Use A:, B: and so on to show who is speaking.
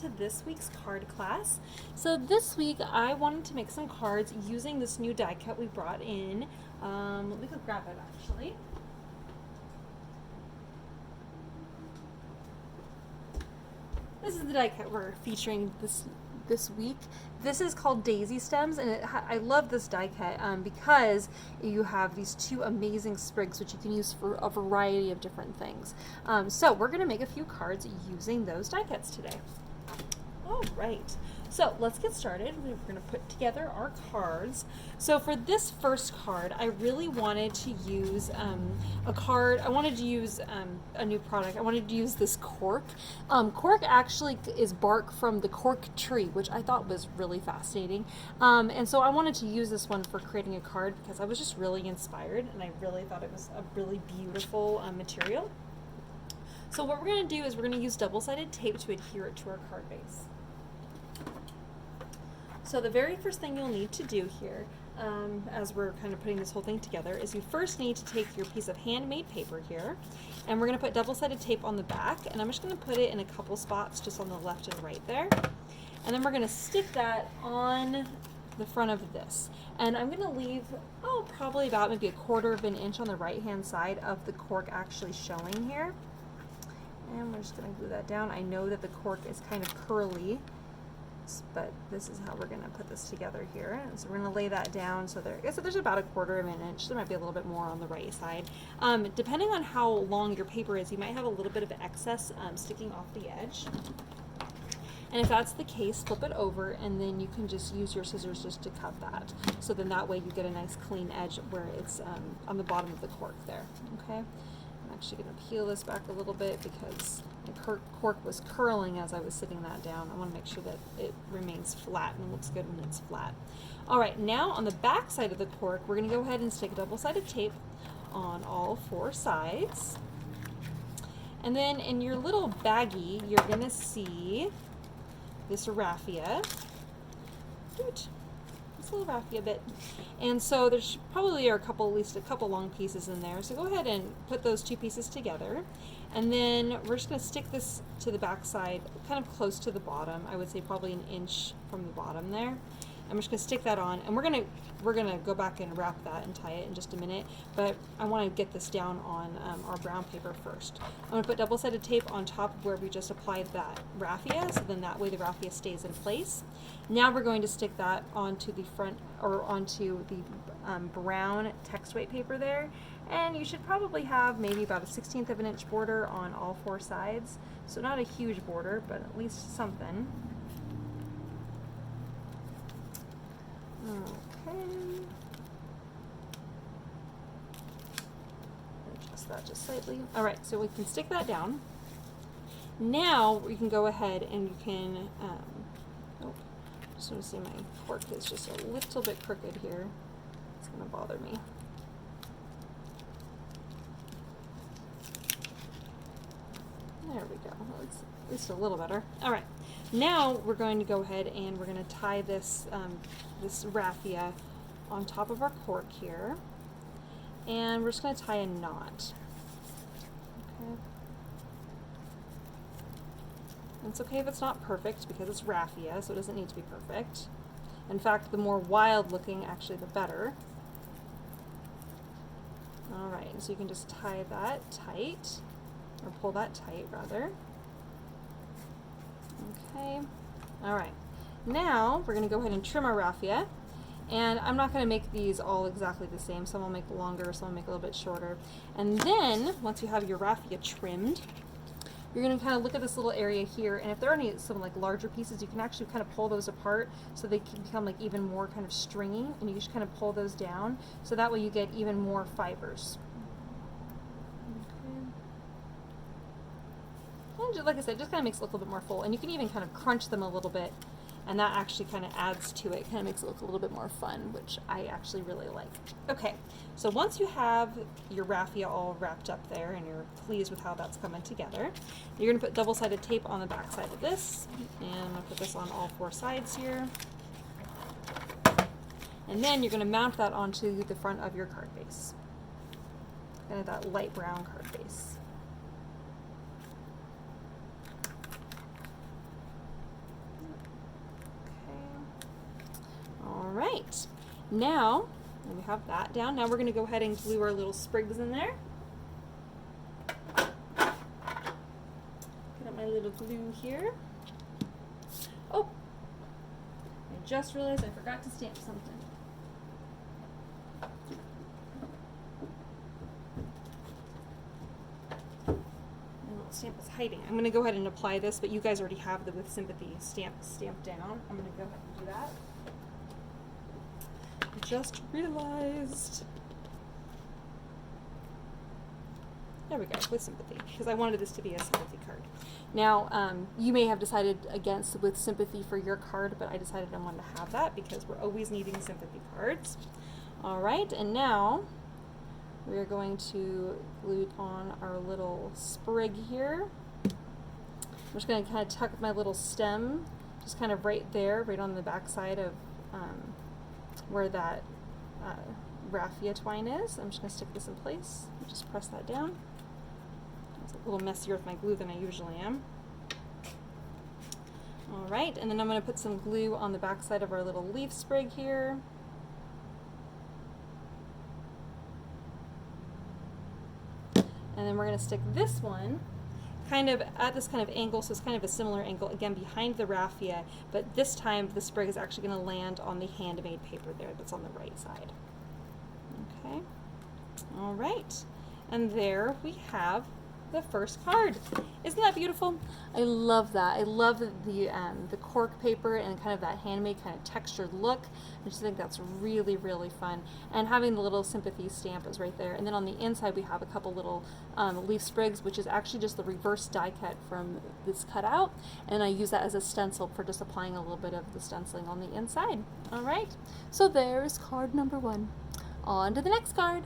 A: to this week's card class. So this week I wanted to make some cards using this new die cut we brought in. Let me go grab it actually. This is the die cut we're featuring this week. This is called Daisy Stems, and I love this die cut because you have these two amazing sprigs which you can use for a variety of different things. So we're going to make a few cards using those die cuts today. All right, so let's get started. We're going to put together our cards. So for this first card, I really wanted to use a card. I wanted to use a new product. I wanted to use this cork. Cork actually is bark from the cork tree, which I thought was really fascinating. And so I wanted to use this one for creating a card because I was just really inspired, and I really thought it was a really beautiful material. So what we're going to do is we're going to use double-sided tape to adhere it to our card base. So the very first thing you'll need to do here, as we're kind of putting this whole thing together, is you first need to take your piece of handmade paper here, and we're going to put double-sided tape on the back, and I'm just going to put it in a couple spots just on the left and right there. And then we're going to stick that on the front of this. And I'm going to leave, probably about maybe 1/4 of an inch on the right-hand side of the cork actually showing here. And we're just going to glue that down. I know that the cork is kind of curly, but this is how we're going to put this together here. And so we're going to lay that down so there's about 1/4 of an inch. There might be a little bit more on the right side. Depending on how long your paper is, you might have a little bit of excess sticking off the edge. And if that's the case, flip it over, and then you can just use your scissors just to cut that. So then that way you get a nice clean edge where it's on the bottom of the cork there, okay? I'm actually going to peel this back a little bit because the cork was curling as I was sitting that down. I want to make sure that it remains flat and looks good when it's flat. All right, now on the back side of the cork, we're going to go ahead and stick double-sided tape on all 4 sides. And then in your little baggie, you're going to see this raffia. This little raffia bit. And so there's probably at least a couple long pieces in there. So go ahead and put those 2 pieces together. And then we're just going to stick this to the back side, kind of close to the bottom. I would say probably 1 inch from the bottom there. I'm just going to stick that on, and we're gonna go back and wrap that and tie it in just a minute, but I want to get this down on our brown paper first. I'm going to put double-sided tape on top of where we just applied that raffia, so then that way the raffia stays in place. Now we're going to stick that onto the front, or onto the brown text weight paper there, and you should probably have maybe about a 1/16 of an inch border on all 4 sides, so not a huge border, but at least something. Okay. Adjust that just slightly. All right, so we can stick that down. Now we can go ahead and you can, just want to see my fork is just a little bit crooked here. It's going to bother me. There we go. Well, it's at least a little better. All right. Now we're going to go ahead and we're going to tie this this raffia on top of our cork here, and we're just going to tie a knot. Okay. And it's okay if it's not perfect because it's raffia, so it doesn't need to be perfect. In fact, the more wild looking, actually, the better. All right, and so you can just tie that tight, or pull that tight rather. Okay, all right. Now we're going to go ahead and trim our raffia, and I'm not going to make these all exactly the same. Some will make longer, some will make a little bit shorter. And then once you have your raffia trimmed, you're going to kind of look at this little area here, and if there are some like larger pieces, you can actually kind of pull those apart so they can become like even more kind of stringy, and you just kind of pull those down so that way you get even more fibers. And like I said, it just kind of makes it look a little bit more full, and you can even kind of crunch them a little bit, and that actually kind of adds to it, kind of makes it look a little bit more fun, which I actually really like. Okay, so once you have your raffia all wrapped up there and you're pleased with how that's coming together, you're going to put double-sided tape on the back side of this, and I'm going to put this on all 4 sides here. And then you're going to mount that onto the front of your card base, kind of that light brown card base. Now, we have that down. Now we're going to go ahead and glue our little sprigs in there. Get out my little glue here. Oh, I just realized I forgot to stamp something. Stamp is hiding. I'm going to go ahead and apply this, but you guys already have the With Sympathy stamp stamped down. I'm going to go ahead and do that. I just realized. There we go, With Sympathy, because I wanted this to be a sympathy card. Now, you may have decided against With Sympathy for your card, but I decided I wanted to have that because we're always needing sympathy cards. All right, and now we are going to glue on our little sprig here. I'm just going to kind of tuck my little stem, just kind of right there, right on the back side of where that raffia twine is. I'm just going to stick this in place. Just press that down. It's a little messier with my glue than I usually am. All right, and then I'm going to put some glue on the back side of our little leaf sprig here. And then we're going to stick this one kind of at this kind of angle, so it's kind of a similar angle, again, behind the raffia, but this time the sprig is actually going to land on the handmade paper there that's on the right side. Okay, all right, and there we have the first card. Isn't that beautiful? I love that. I love the cork paper and kind of that handmade kind of textured look. I just think that's really, really fun. And having the little sympathy stamp is right there. And then on the inside we have a couple little leaf sprigs, which is actually just the reverse die cut from this cutout. And I use that as a stencil for just applying a little bit of the stenciling on the inside. All right, so there's card number 1. On to the next card.